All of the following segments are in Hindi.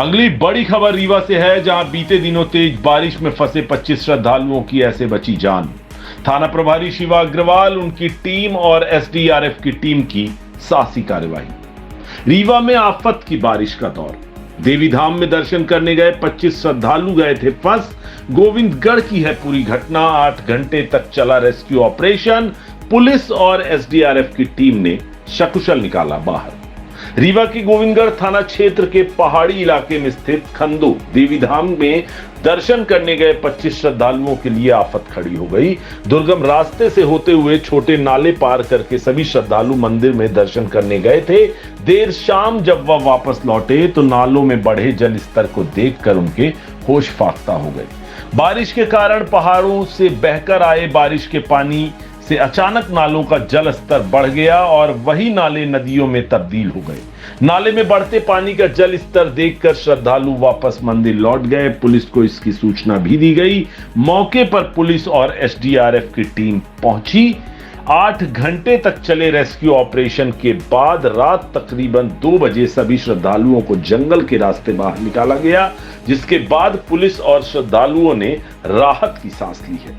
अगली बड़ी खबर रीवा से है, जहां बीते दिनों तेज बारिश में फंसे 25 श्रद्धालुओं की ऐसे बची जान। थाना प्रभारी शिवा अग्रवाल, उनकी टीम और एसडीआरएफ की टीम की साहसी कार्यवाही। रीवा में आफत की बारिश का दौर। देवीधाम में दर्शन करने गए 25 श्रद्धालु गए थे फंस। गोविंदगढ़ की है पूरी घटना। 8 घंटे तक चला रेस्क्यू ऑपरेशन। पुलिस और एसडीआरएफ की टीम ने सकुशल निकाला बाहर। रीवा के गोविंदगढ़ थाना क्षेत्र के पहाड़ी इलाके में स्थित खंदो देवीधाम में दर्शन करने गए 25 श्रद्धालुओं के लिए आफत खड़ी हो गई। दुर्गम रास्ते से होते हुए छोटे नाले पार करके सभी श्रद्धालु मंदिर में दर्शन करने गए थे। देर शाम जब वह वापस लौटे तो नालों में बढ़े जल स्तर को देखकर उनके होश फाख्ता हो गए। बारिश के कारण पहाड़ों से बहकर आए बारिश के पानी से अचानक नालों का जल स्तर बढ़ गया और वही नाले नदियों में तब्दील हो गए। नाले में बढ़ते पानी का जल स्तर देखकर श्रद्धालु वापस मंदिर लौट गए। पुलिस को इसकी सूचना भी दी गई। मौके पर पुलिस और एसडीआरएफ की टीम पहुंची। 8 घंटे तक चले रेस्क्यू ऑपरेशन के बाद रात तकरीबन 2 बजे सभी श्रद्धालुओं को जंगल के रास्ते बाहर निकाला गया, जिसके बाद पुलिस और श्रद्धालुओं ने राहत की सांस ली है।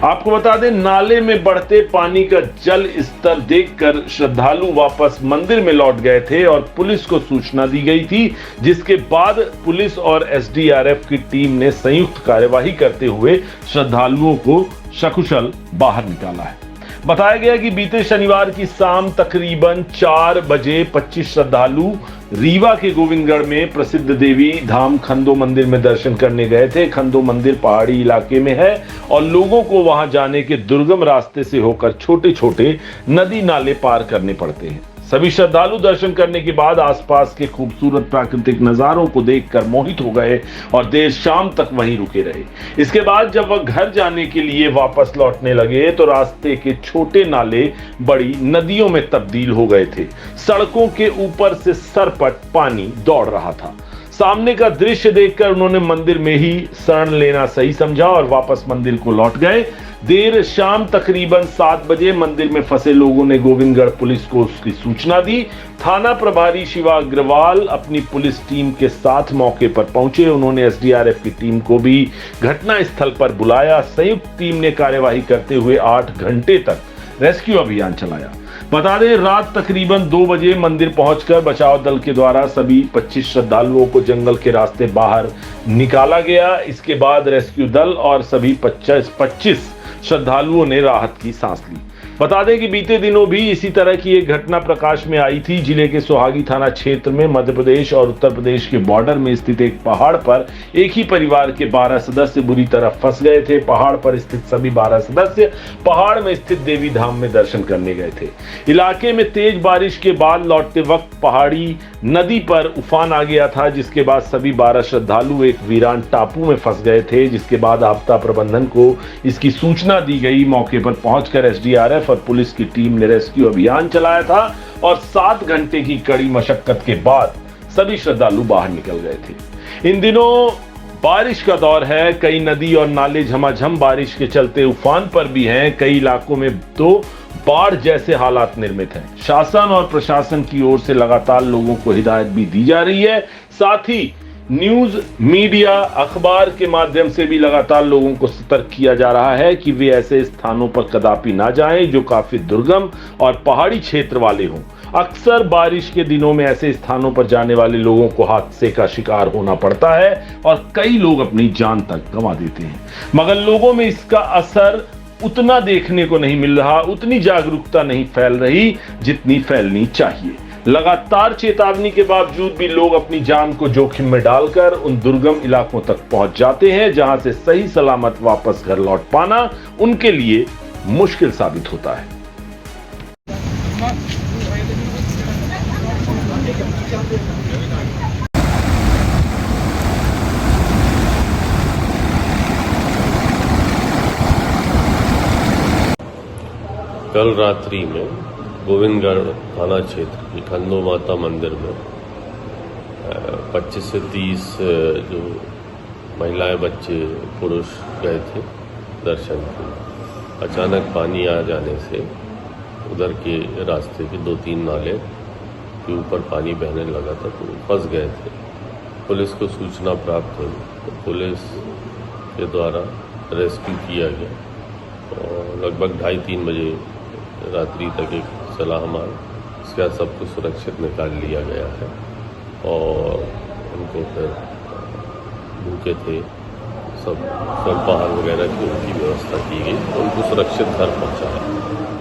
आपको बता दें, नाले में बढ़ते पानी का जल स्तर देखकर श्रद्धालु वापस मंदिर में लौट गए थे और पुलिस को सूचना दी गई थी, जिसके बाद पुलिस और एसडीआरएफ की टीम ने संयुक्त कार्यवाही करते हुए श्रद्धालुओं को सकुशल बाहर निकाला है। बताया गया कि बीते शनिवार की शाम तकरीबन 4 बजे 25 श्रद्धालु रीवा के गोविंदगढ़ में प्रसिद्ध देवी धाम खंदो मंदिर में दर्शन करने गए थे। खंदो मंदिर पहाड़ी इलाके में है और लोगों को वहां जाने के दुर्गम रास्ते से होकर छोटे छोटे नदी नाले पार करने पड़ते हैं। सभी श्रद्धालु दर्शन करने के बाद आसपास के खूबसूरत प्राकृतिक नजारों को देखकर मोहित हो गए और देर शाम तक वहीं रुके रहे। इसके बाद जब वह घर जाने के लिए वापस लौटने लगे तो रास्ते के छोटे नाले बड़ी नदियों में तब्दील हो गए थे। सड़कों के ऊपर से सरपट पानी दौड़ रहा था। सामने का दृश्य देखकर उन्होंने मंदिर में ही शरण लेना सही समझा और वापस मंदिर को लौट गए। देर शाम तकरीबन 7 बजे मंदिर में फंसे लोगों ने गोविंदगढ़ पुलिस को उसकी सूचना दी। थाना प्रभारी शिवा अग्रवाल अपनी पुलिस टीम के साथ मौके पर पहुंचे। उन्होंने एसडीआरएफ की टीम को भी घटना स्थल पर बुलाया। संयुक्त टीम ने कार्यवाही करते हुए 8 घंटे तक रेस्क्यू अभियान चलाया। बता दें, रात तकरीबन 2 बजे मंदिर पहुंचकर बचाव दल के द्वारा सभी 25 श्रद्धालुओं को जंगल के रास्ते बाहर निकाला गया। इसके बाद रेस्क्यू दल और सभी 25 श्रद्धालुओं ने राहत की सांस ली। बता दें कि बीते दिनों भी इसी तरह की एक घटना प्रकाश में आई थी। जिले के सोहागी थाना क्षेत्र में मध्य प्रदेश और उत्तर प्रदेश के बॉर्डर में स्थित एक पहाड़ पर एक ही परिवार के 12 सदस्य बुरी तरह फंस गए थे। पहाड़ पर स्थित सभी 12 सदस्य पहाड़ में स्थित देवी धाम में दर्शन करने गए थे। इलाके में तेज बारिश के बाद लौटते वक्त पहाड़ी नदी पर उफान आ गया था, जिसके बाद सभी 12 श्रद्धालु एक वीरान टापू में फंस गए थे। जिसके बाद आपदा प्रबंधन को इसकी सूचना दी गई। मौके पर पहुंचकर एसडीआरएफ और पुलिस की टीम ने रेस्क्यू अभियान चलाया था और 7 घंटे की कड़ी मशक्कत के बाद सभी श्रद्धालु बाहर निकल गए थे। इन दिनों बारिश का दौर है। कई नदी और नाले झमाझम बारिश के चलते उफान पर भी हैं। कई इलाकों में तो बाढ़ जैसे हालात निर्मित हैं। शासन और प्रशासन की ओर से लगातार लोगों को हिदायत भी दी जा रही है। साथ ही न्यूज मीडिया अखबार के माध्यम से भी लगातार लोगों को सतर्क किया जा रहा है कि वे ऐसे स्थानों पर कदापि ना जाएं जो काफी दुर्गम और पहाड़ी क्षेत्र वाले हों। अक्सर बारिश के दिनों में ऐसे स्थानों पर जाने वाले लोगों को हादसे का शिकार होना पड़ता है और कई लोग अपनी जान तक गंवा देते हैं। मगर लोगों में इसका असर उतना देखने को नहीं मिल रहा, उतनी जागरूकता नहीं फैल रही जितनी फैलनी चाहिए। लगातार चेतावनी के बावजूद भी लोग अपनी जान को जोखिम में डालकर उन दुर्गम इलाकों तक पहुंच जाते हैं, जहां से सही सलामत वापस घर लौट पाना उनके लिए मुश्किल साबित होता है। कल रात्रि में गोविंदगढ़ थाना क्षेत्र की खंदो माता मंदिर में 25 से 30 जो महिलाएं, बच्चे, पुरुष गए थे दर्शन के। अचानक पानी आ जाने से उधर के रास्ते के 2-3 नाले के ऊपर पानी बहने लगा था, तो फंस गए थे। पुलिस को सूचना प्राप्त हुई तो पुलिस के द्वारा रेस्क्यू किया गया और लगभग 2:30-3 बजे रात्रि तक एक सलाह मार इसके बाद सबको सुरक्षित निकाल लिया गया है और उनको फिर भूखे थे सब स्वल्पाहार वगैरह की उनकी व्यवस्था की गई, उनको सुरक्षित घर पहुंचाया।